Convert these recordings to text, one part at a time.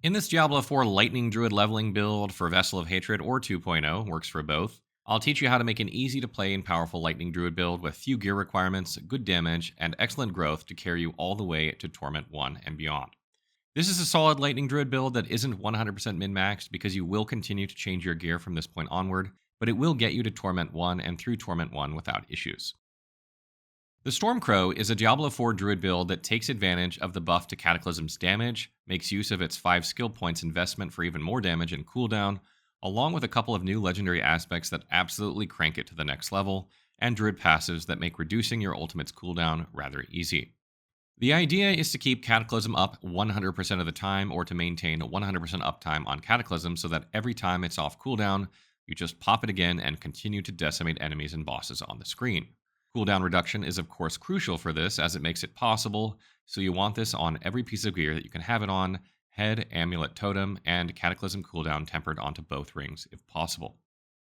In this Diablo 4 Lightning Druid Leveling Build for Vessel of Hatred or 2.0, works for both, I'll teach you how to make an easy to play and powerful Lightning Druid build with few gear requirements, good damage, and excellent growth to carry you all the way to Torment I and beyond. This is a solid Lightning Druid build that isn't 100% min-maxed because you will continue to change your gear from this point onward, but it will get you to Torment I and through Torment I without issues. The Stormcrow is a Diablo 4 Druid build that takes advantage of the buff to Cataclysm's damage, makes use of its 5 skill points investment for even more damage and cooldown, along with a couple of new legendary aspects that absolutely crank it to the next level, and Druid passives that make reducing your ultimate's cooldown rather easy. The idea is to keep Cataclysm up 100% of the time, or to maintain 100% uptime on Cataclysm so that every time it's off cooldown, you just pop it again and continue to decimate enemies and bosses on the screen. Cooldown reduction is of course crucial for this as it makes it possible, so you want this on every piece of gear that you can have it on: head, amulet, totem, and Cataclysm cooldown tempered onto both rings if possible.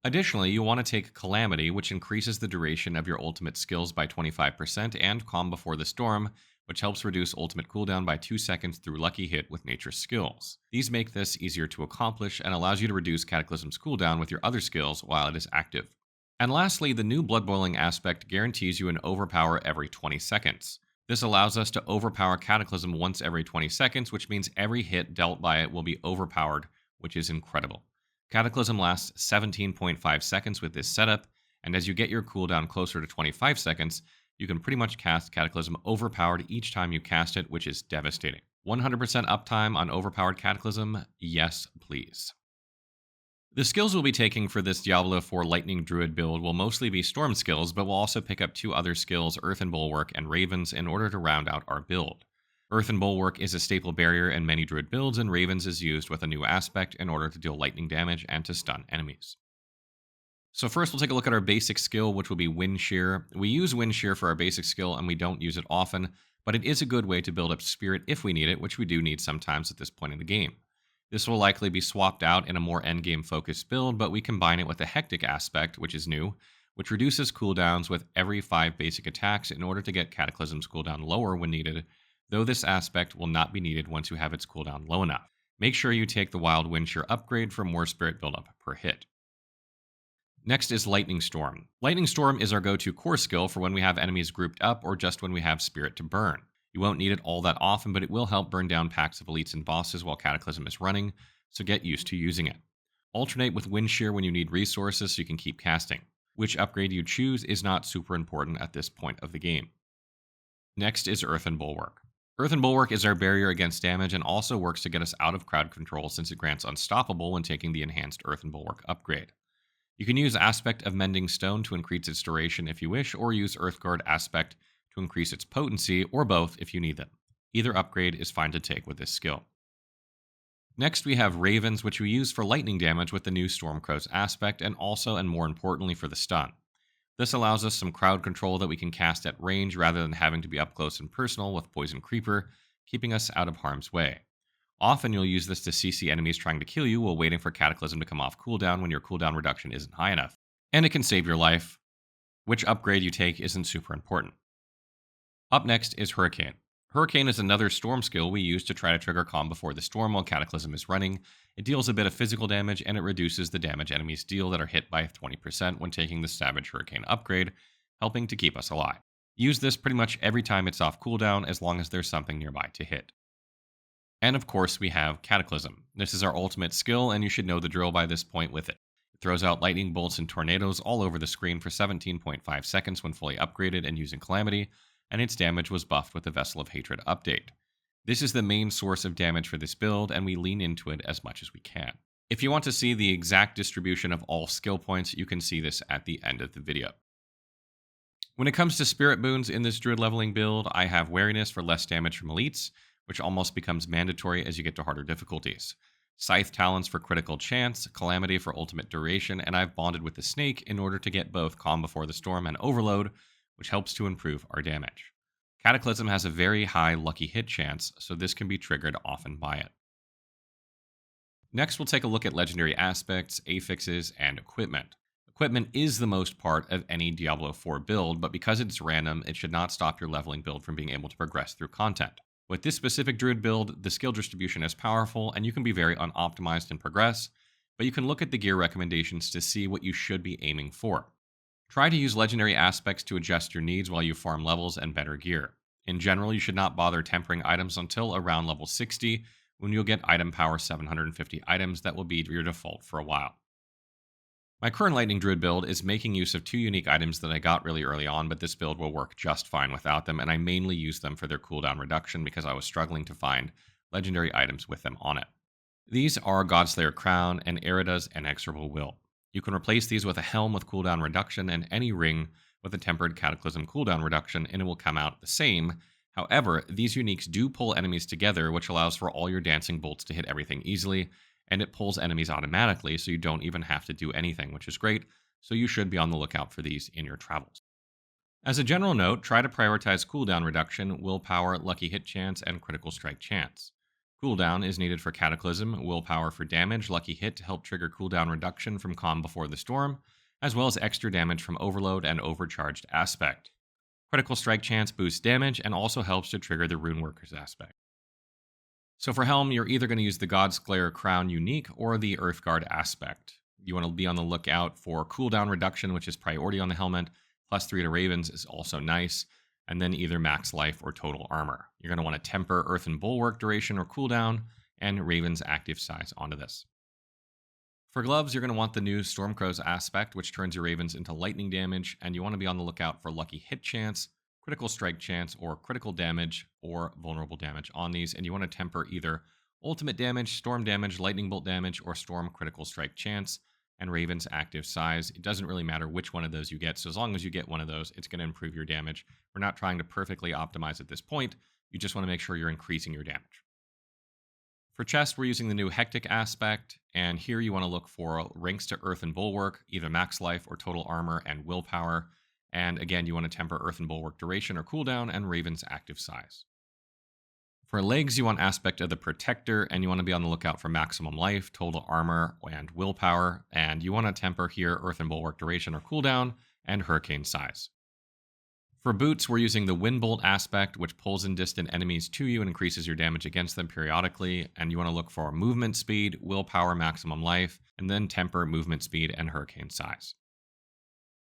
Additionally, you want to take Calamity, which increases the duration of your ultimate skills by 25%, and Calm Before the Storm, which helps reduce ultimate cooldown by 2 seconds through Lucky Hit with Nature's skills. These make this easier to accomplish and allows you to reduce Cataclysm's cooldown with your other skills while it is active. And lastly, the new Blood Boiling aspect guarantees you an overpower every 20 seconds. This allows us to overpower Cataclysm once every 20 seconds, which means every hit dealt by it will be overpowered, which is incredible. Cataclysm lasts 17.5 seconds with this setup, and as you get your cooldown closer to 25 seconds, you can pretty much cast Cataclysm overpowered each time you cast it, which is devastating. 100% uptime on overpowered Cataclysm? Yes, please. The skills we'll be taking for this Diablo 4 Lightning Druid build will mostly be Storm skills, but we'll also pick up 2 other skills, Earthen Bulwark and Ravens, in order to round out our build. Earthen Bulwark is a staple barrier in many Druid builds, and Ravens is used with a new aspect in order to deal lightning damage and to stun enemies. So first we'll take a look at our basic skill, which will be Wind Shear. We use Wind Shear for our basic skill, and we don't use it often, but it is a good way to build up Spirit if we need it, which we do need sometimes at this point in the game. This will likely be swapped out in a more endgame focused build, but we combine it with the Hectic aspect, which is new, which reduces cooldowns with every 5 basic attacks in order to get Cataclysm's cooldown lower when needed, though this aspect will not be needed once you have its cooldown low enough. Make sure you take the Wild Wind Shear upgrade for more Spirit buildup per hit. Next is Lightning Storm. Lightning Storm is our go-to core skill for when we have enemies grouped up or just when we have Spirit to burn. You won't need it all that often, but it will help burn down packs of elites and bosses while Cataclysm is running, so get used to using it. Alternate with Wind Shear when you need resources so you can keep casting. Which upgrade you choose is not super important at this point of the game. Next is Earthen Bulwark. Earthen Bulwark is our barrier against damage and also works to get us out of crowd control since it grants Unstoppable when taking the enhanced Earthen Bulwark upgrade. You can use Aspect of Mending Stone to increase its duration if you wish, or use Earthguard Aspect to increase its potency, or both if you need them. Either upgrade is fine to take with this skill. Next we have Ravens, which we use for lightning damage with the new Stormcrow's aspect, and also and more importantly for the stun. This allows us some crowd control that we can cast at range rather than having to be up close and personal with Poison Creeper, keeping us out of harm's way. Often you'll use this to CC enemies trying to kill you while waiting for Cataclysm to come off cooldown when your cooldown reduction isn't high enough. And it can save your life. Which upgrade you take isn't super important. Up next is Hurricane. Hurricane is another storm skill we use to try to trigger Calm Before the Storm while Cataclysm is running. It deals a bit of physical damage, and it reduces the damage enemies deal that are hit by 20% when taking the Savage Hurricane upgrade, helping to keep us alive. Use this pretty much every time it's off cooldown as long as there's something nearby to hit. And of course we have Cataclysm. This is our ultimate skill, and you should know the drill by this point with it. It throws out lightning bolts and tornadoes all over the screen for 17.5 seconds when fully upgraded and using Calamity, and its damage was buffed with the Vessel of Hatred update. This is the main source of damage for this build, and we lean into it as much as we can. If you want to see the exact distribution of all skill points, you can see this at the end of the video. When it comes to Spirit boons in this Druid leveling build, I have Wariness for less damage from elites, which almost becomes mandatory as you get to harder difficulties. Scythe Talons for critical chance, Calamity for ultimate duration, and I've bonded with the Snake in order to get both Calm Before the Storm and Overload, which helps to improve our damage. Cataclysm has a very high lucky hit chance, so this can be triggered often by it. Next, we'll take a look at legendary aspects, affixes, and equipment. Equipment is the most part of any Diablo 4 build, but because it's random, it should not stop your leveling build from being able to progress through content. With this specific druid build, the skill distribution is powerful and you can be very unoptimized and progress, but you can look at the gear recommendations to see what you should be aiming for. Try to use legendary aspects to adjust your needs while you farm levels and better gear. In general, you should not bother tempering items until around level 60, when you'll get item power 750 items that will be your default for a while. My current Lightning Druid build is making use of 2 unique items that I got really early on, but this build will work just fine without them, and I mainly use them for their cooldown reduction because I was struggling to find legendary items with them on it. These are Godslayer Crown and Erida's Inexorable Will. You can replace these with a helm with cooldown reduction and any ring with a tempered Cataclysm cooldown reduction, and it will come out the same. However, these uniques do pull enemies together, which allows for all your dancing bolts to hit everything easily, and it pulls enemies automatically, so you don't even have to do anything, which is great, so you should be on the lookout for these in your travels. As a general note, try to prioritize cooldown reduction, willpower, lucky hit chance, and critical strike chance. Cooldown is needed for Cataclysm, willpower for damage, lucky hit to help trigger cooldown reduction from Calm Before the Storm, as well as extra damage from Overload and Overcharged Aspect. Critical strike chance boosts damage and also helps to trigger the Runeworker's aspect. So for Helm, you're either going to use the Godslayer Crown unique or the Earthguard aspect. You want to be on the lookout for cooldown reduction, which is priority on the helmet. +3 to Ravens is also nice. And then either max life or total armor. You're going to want to temper Earthen Bulwark duration or cooldown and Raven's active size onto this. For gloves, you're going to want the new Stormcrow's aspect, which turns your Ravens into lightning damage, and you want to be on the lookout for lucky hit chance, critical strike chance, or critical damage or vulnerable damage on these, and you want to temper either ultimate damage, storm damage, lightning bolt damage, or storm critical strike chance, and Raven's active size. It doesn't really matter which one of those you get, so as long as you get one of those, it's going to improve your damage. We're not trying to perfectly optimize at this point, you just want to make sure you're increasing your damage. For chest, we're using the new Hectic aspect, and here you want to look for ranks to Earthen Bulwark, either max life or total armor and willpower, and again, you want to temper Earthen Bulwark duration or cooldown and Raven's active size. For legs, you want aspect of the Protector, and you want to be on the lookout for maximum life, total armor, and willpower, and you want to temper here Earthen Bulwark duration or cooldown and hurricane size. For boots, we're using the Windbolt aspect, which pulls in distant enemies to you and increases your damage against them periodically, and you want to look for movement speed, willpower, maximum life, and then temper movement speed and hurricane size.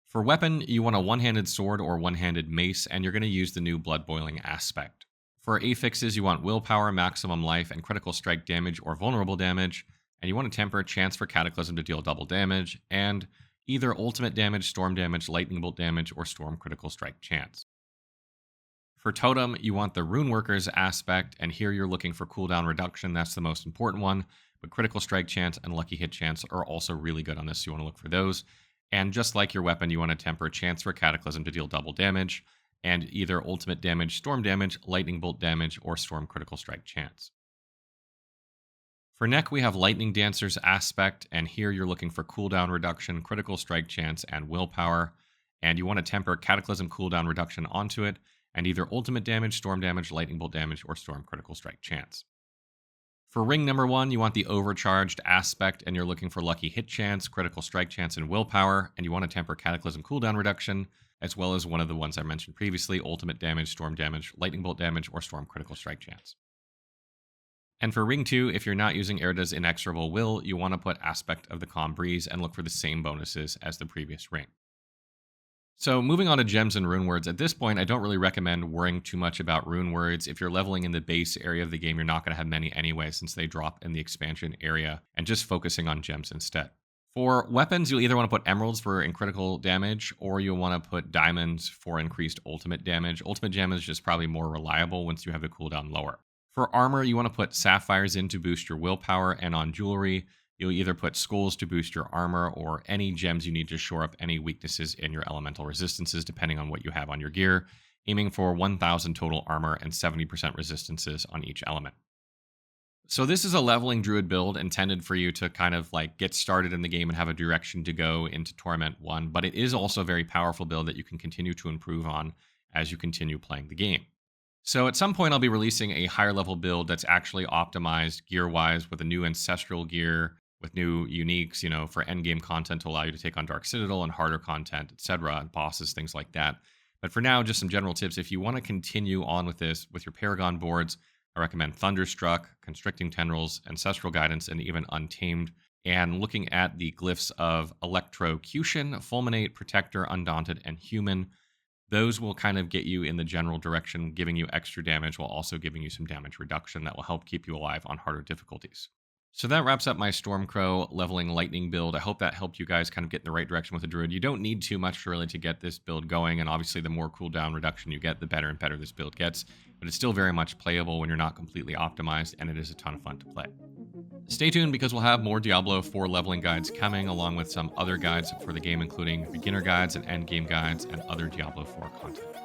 For weapon, you want a one-handed sword or one-handed mace, and you're going to use the new Blood Boiling aspect. For affixes, you want willpower, maximum life, and critical strike damage or vulnerable damage, and you want to temper chance for Cataclysm to deal double damage, and either ultimate damage, storm damage, lightning bolt damage, or storm critical strike chance. For totem, you want the Runeworker's aspect, and here you're looking for cooldown reduction. That's the most important one, but critical strike chance and lucky hit chance are also really good on this, so you want to look for those. And just like your weapon, you want to temper chance for Cataclysm to deal double damage, and either ultimate damage, storm damage, lightning bolt damage, or storm critical strike chance. For neck, we have Lightning Dancer's aspect, and here you're looking for cooldown reduction, critical strike chance, and willpower, and you want to temper Cataclysm cooldown reduction onto it, and either ultimate damage, storm damage, lightning bolt damage, or storm critical strike chance. For ring number 1, you want the Overcharged aspect, and you're looking for lucky hit chance, critical strike chance, and willpower, and you want to temper Cataclysm cooldown reduction, as well as one of the ones I mentioned previously, ultimate damage, storm damage, lightning bolt damage, or storm critical strike chance. And for ring 2, if you're not using Erida's Inexorable Will, you want to put aspect of the Calm Breeze and look for the same bonuses as the previous ring. So moving on to gems and rune words, at this point I don't really recommend worrying too much about rune words. If you're leveling in the base area of the game, you're not going to have many anyway since they drop in the expansion area, and just focusing on gems instead. For weapons, you'll either want to put emeralds for critical damage, or you'll want to put diamonds for increased ultimate damage. Ultimate damage is probably more reliable once you have the cooldown lower. For armor, you want to put sapphires in to boost your willpower, and on jewelry, you'll either put skulls to boost your armor or any gems you need to shore up any weaknesses in your elemental resistances, depending on what you have on your gear, aiming for 1,000 total armor and 70% resistances on each element. So this is a leveling druid build intended for you to kind of like get started in the game and have a direction to go into Torment I, but it is also a very powerful build that you can continue to improve on as you continue playing the game. So at some point, I'll be releasing a higher level build that's actually optimized gear-wise with a new ancestral gear, with new uniques, for endgame content to allow you to take on Dark Citadel and harder content, etc., and bosses, things like that. But for now, just some general tips. If you want to continue on with this with your Paragon boards, I recommend Thunderstruck, Constricting Tendrils, Ancestral Guidance, and even Untamed. And looking at the glyphs of Electrocution, Fulminate, Protector, Undaunted, and Human, those will kind of get you in the general direction, giving you extra damage while also giving you some damage reduction that will help keep you alive on harder difficulties. So that wraps up my Stormcrow leveling lightning build. I hope that helped you guys kind of get in the right direction with the druid. You don't need too much really to get this build going, and obviously the more cooldown reduction you get, the better and better this build gets. But it's still very much playable when you're not completely optimized, and it is a ton of fun to play. Stay tuned because we'll have more Diablo 4 leveling guides coming, along with some other guides for the game, including beginner guides and end game guides and other Diablo 4 content.